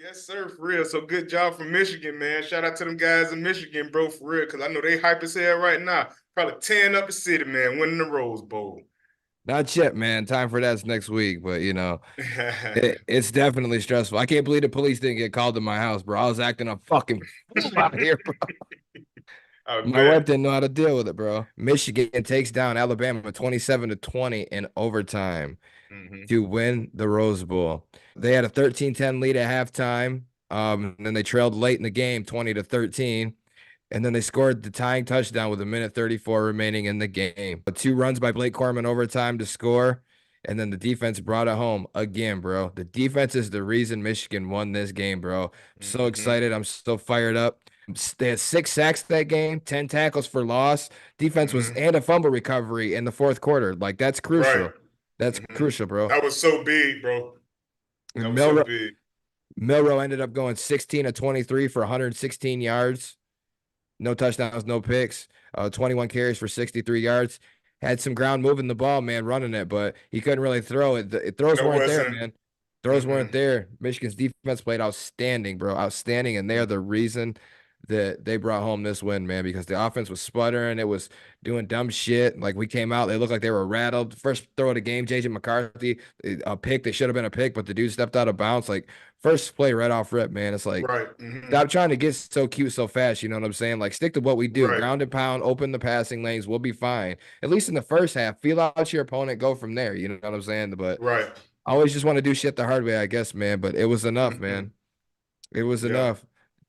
Yes, sir, for real. So good job from Michigan, man. Shout out to them guys in Michigan, bro, for real, because I know they hype as hell right now. Probably tearing up the city, man, winning the Rose Bowl. Not yet, man. Time for that's next week, but it's definitely stressful. I can't believe the police didn't get called to my house, bro. I was acting a fucking fool out here, bro. I My wife bet. didn't know how to deal with it, bro. Michigan takes down Alabama 27-20 in overtime Hmm. to win the Rose Bowl. They had a 13-10 lead at halftime. And then they trailed late in the game, 20-13. And then they scored the tying touchdown with a minute 34 remaining in the game. Two runs by Blake Corum overtime to score. And then the defense brought it home again, bro. The defense is the reason Michigan won this game, bro. I'm so Hmm. excited. I'm so fired up. They had 6 sacks that game, 10 tackles for loss. Defense was Hmm. and a fumble recovery in the fourth quarter. Like that's Right. crucial. That's Hmm. crucial, bro. That was so big, bro. That And was so Milrow, big. Milrow ended up going 16 of 23 for 116 yards. No touchdowns, no picks. 21 carries for 63 yards. Had some ground moving the ball, man, running it, but he couldn't really throw it. The throws That weren't there, wasn't. man. Throws weren't Mm-mm. there. Michigan's defense played outstanding, bro. Outstanding. And they're the reason that they brought home this win, man, because the offense was sputtering. It was doing dumb shit. Like we came out, they looked like they were rattled. First throw of the game, JJ McCarthy, a pick that should have been a pick, but the dude stepped out of bounds. Like first play right off rip, man. It's like Right. Hmm. stop trying to get so cute so fast. You know what I'm saying? Like, stick to what we do. Right. Ground and pound, open the passing lanes. We'll be fine. At least in the first half, feel out your opponent, go from there. You know what I'm saying? But Right. I always just want to do shit the hard way, I guess, man. But it was enough, Hmm. man. It was Yeah. enough.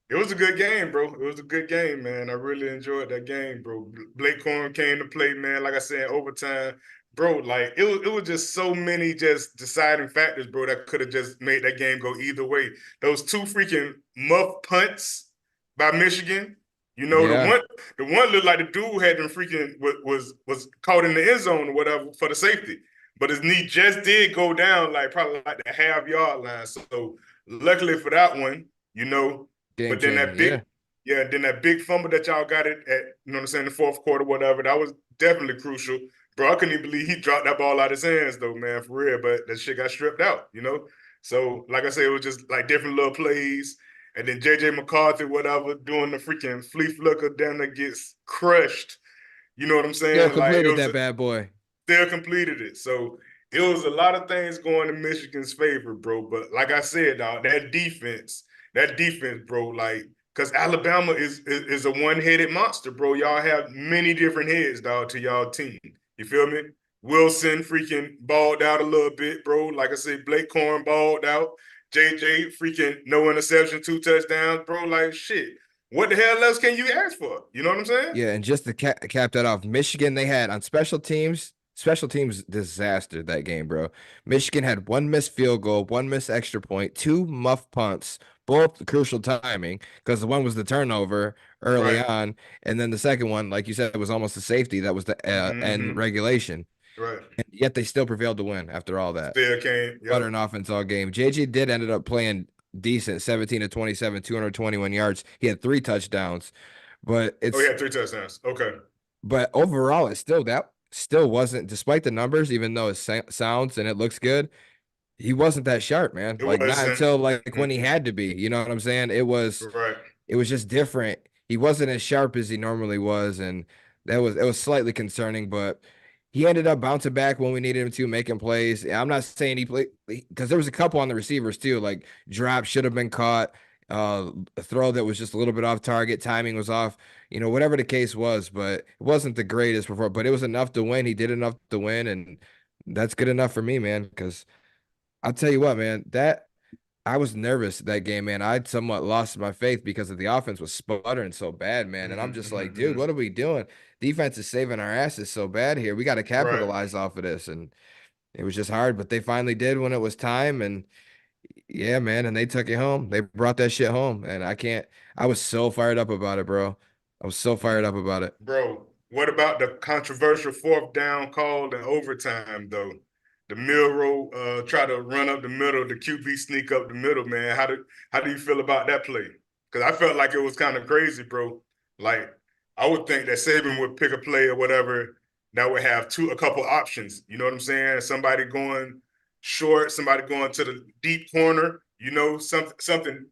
It was a good game, bro. It was a good game, man. I really enjoyed that game, bro. Blake Corn came to play, man. Like I said, overtime, bro. Like it was just so many just deciding factors, bro, that could have just made that game go either way. Those two freaking muff punts by Michigan. You know, Yeah. the one looked like the dude had them freaking was caught in the end zone or whatever for the safety, but his knee just did go down, like probably like the half-yard line. So luckily for that one, you know. Game But then changing. that big, Yeah. yeah, then that big fumble that y'all got it at, you know what I'm saying, the fourth quarter, whatever, that was definitely crucial. Bro, I couldn't even believe he dropped that ball out of his hands though, man, for real. But that shit got stripped out, you know? So, like I said, it was just like different little plays. And then JJ McCarthy, whatever, doing the freaking flea flicker down that gets crushed. You know what I'm Still saying? Like it completed was that bad boy. still completed it. So it was a lot of things going in Michigan's favor, bro. But like I said, dog, that defense, bro, like, because Alabama is a one-headed monster, bro. Y'all have many different heads, dog, to y'all team. You feel me? Wilson freaking balled out a little bit, bro. Like I said, Blake Corn balled out. JJ freaking no interception, 2 touchdowns, bro. Like shit. What the hell else can you ask for? You know what I'm saying? Yeah, and just to cap that off, Michigan, they had on special teams disaster that game, bro. Michigan had one missed field goal, one missed extra point, two muff punts, both crucial timing because the one was the turnover early Right. on, and then the second one, like you said, it was almost a safety. That was the end Mm-hmm. regulation. Right. And yet they still prevailed to win after all that. Still came. Yep. Buttering offense all game. JJ did ended up playing decent, 17 to 27, 221 yards. He had 3 touchdowns. But Oh, he it's had 3 touchdowns. Okay. but overall, it's still that still wasn't, despite the numbers, even though it sounds and it looks good, he wasn't that sharp, man. It Like not wasn't. until like when he Mm-mm. had to be. You know what I'm saying? Right. It was just different. He wasn't as sharp as he normally was, and that was it was slightly concerning, but he ended up bouncing back when we needed him to, making plays. I'm not saying he played because there was a couple on the receivers too, like drop should have been caught, a throw that was just a little bit off target, timing was off, whatever the case was, but it wasn't the greatest before, but it was enough to win. He did enough to win, and that's good enough for me, man, because I'll tell you what, man, that I was nervous that game, man. I'd somewhat lost my faith because of the offense was sputtering so bad, man. And I'm Mm-hmm. just like, dude, Mm-hmm. what are we doing? Defense is saving our asses so bad here. We got to Right. capitalize off of this. And it was just hard, but they finally did when it was time. And yeah, man, and they took it home. They brought that shit home. And I was so fired up about it, bro. I was so fired up about it. Bro, what about the controversial fourth down call in overtime, though? The Milrow try to run up the middle, the QB sneak up the middle, man. How do you feel about that play? Because I felt like it was kind of crazy, bro. Like I would think that Saban would pick a play or whatever that would have a couple options. You know what I'm saying? Somebody going short, somebody going to the deep corner. something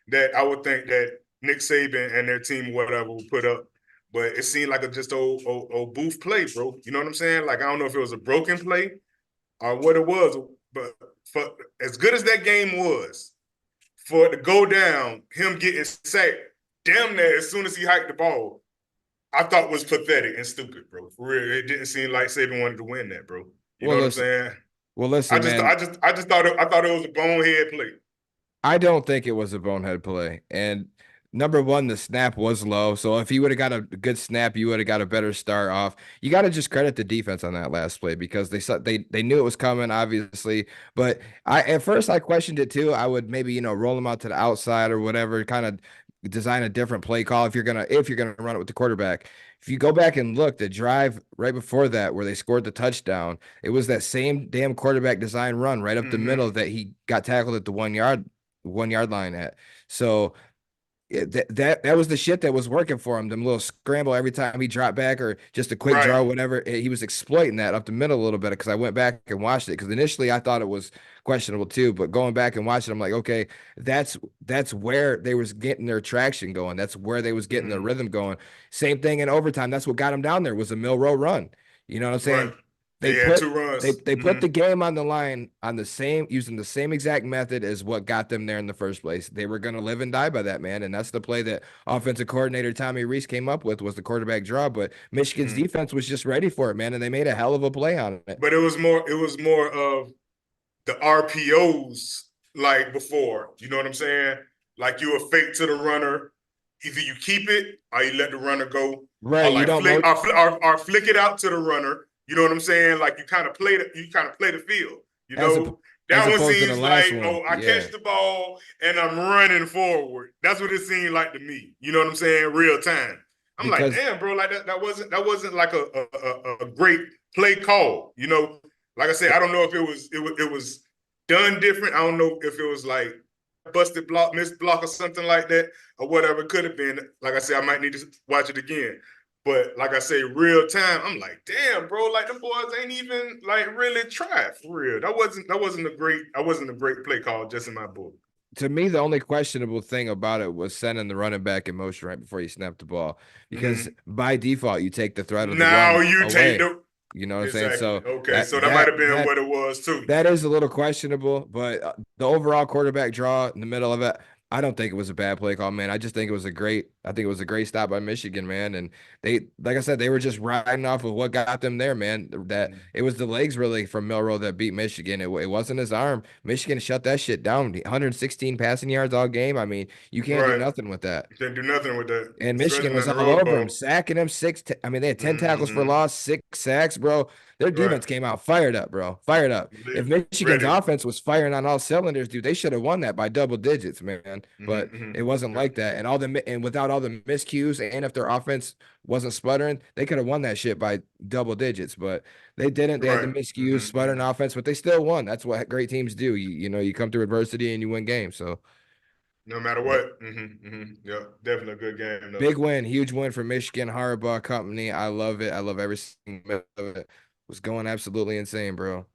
that I would think that Nick Saban and their team, whatever, will put up. But it seemed like a just old booth play, bro. You know what I'm saying? Like, I don't know if it was a broken play or what it was, but for as good as that game was, for it to go down, him getting sacked damn near as soon as he hiked the ball, I thought was pathetic and stupid, bro. For real, it didn't seem like Saban wanted to win that, bro. You Well, know what I'm listen, saying? well, listen, man. I thought it was a bonehead play. I don't think it was a bonehead play. And number one, the snap was low. So if he would have got a good snap, you would have got a better start off. You got to just credit the defense on that last play because they knew it was coming, obviously. But I at first I questioned it too. I would maybe, roll them out to the outside or whatever, kind of design a different play call if you're gonna run it with the quarterback. If you go back and look, the drive right before that where they scored the touchdown, it was that same damn quarterback design run right up the middle that he got tackled at the 1 yard line at. So that was the shit that was working for him. Them little scramble every time he dropped back or just a quick Right. draw, whatever. He was exploiting that up the middle a little bit because I went back and watched it. Because initially I thought it was questionable too, but going back and watching, I'm like, okay, that's where they was getting their traction going. That's where they was getting their rhythm going. Same thing in overtime. That's what got him down there was a Milrow run. You know what I'm saying? Right. They They had put 2 runs. they put the game on the line on the same using the same exact method as what got them there in the first place. They were going to live and die by that, man, and that's the play that offensive coordinator Tommy Rees came up with was the quarterback draw. But Michigan's defense was just ready for it, man, and they made a hell of a play on it. But it was more of the RPOs like before. You know what I'm saying? Like you a fake to the runner. Either you keep it or you let the runner go. Right? Or You like don't know or flick it out to the runner. You know what I'm saying? Like you kind of play the field. You as a, know, as that one opposed to the seems last like, one. oh, I Yeah, catch the ball and I'm running forward. That's what it seemed like to me. You know what I'm saying? Real time. I'm like, because damn, bro, like that wasn't like a great play call. You know, like I said, I don't know if it was done different. I don't know if it was like busted block, missed block, or something like that, or whatever it could have been. Like I said, I might need to watch it again. But like I say, real time, I'm like, damn, bro, like the boys ain't even like really tried for real. That wasn't a great play call just in my book. to me, the only questionable thing about it was sending the running back in motion right before you snap the ball. Because by default, you take the threat of the Now run you take away. the You know what I'm saying? exactly. So Okay, that so that might that have been that what it was too. that is a little questionable, but the overall quarterback draw in the middle of it, I don't think it was a bad play call, man. I think it was a great stop by Michigan, man. And like I said, they were just riding off of what got them there, man. That it was the legs really from Milrow that beat Michigan. It wasn't his arm. Michigan shut that shit down. 116 passing yards all game. I mean, you can't do Right. nothing with that. You can't do nothing with that, And Michigan especially was on the all road over him, ball. sacking him I mean, they had 10 tackles for Mm-hmm. loss, 6 sacks, bro. Their Right. defense came out fired up, bro. Fired up. If Michigan's Ready. offense was firing on all cylinders, dude, they should have won that by double digits, man. But Mm-hmm. it wasn't Yep. like that. And without all the miscues, and if their offense wasn't sputtering, they could have won that shit by double digits. But they didn't. They had the Right. miscues, sputtering offense, but they still won. That's what great teams do. You come through adversity and you win games. So No matter what. Yeah, definitely a good game though. big win, huge win for Michigan, Harbaugh company. I love it. I love every single minute of it. It was going absolutely insane, bro.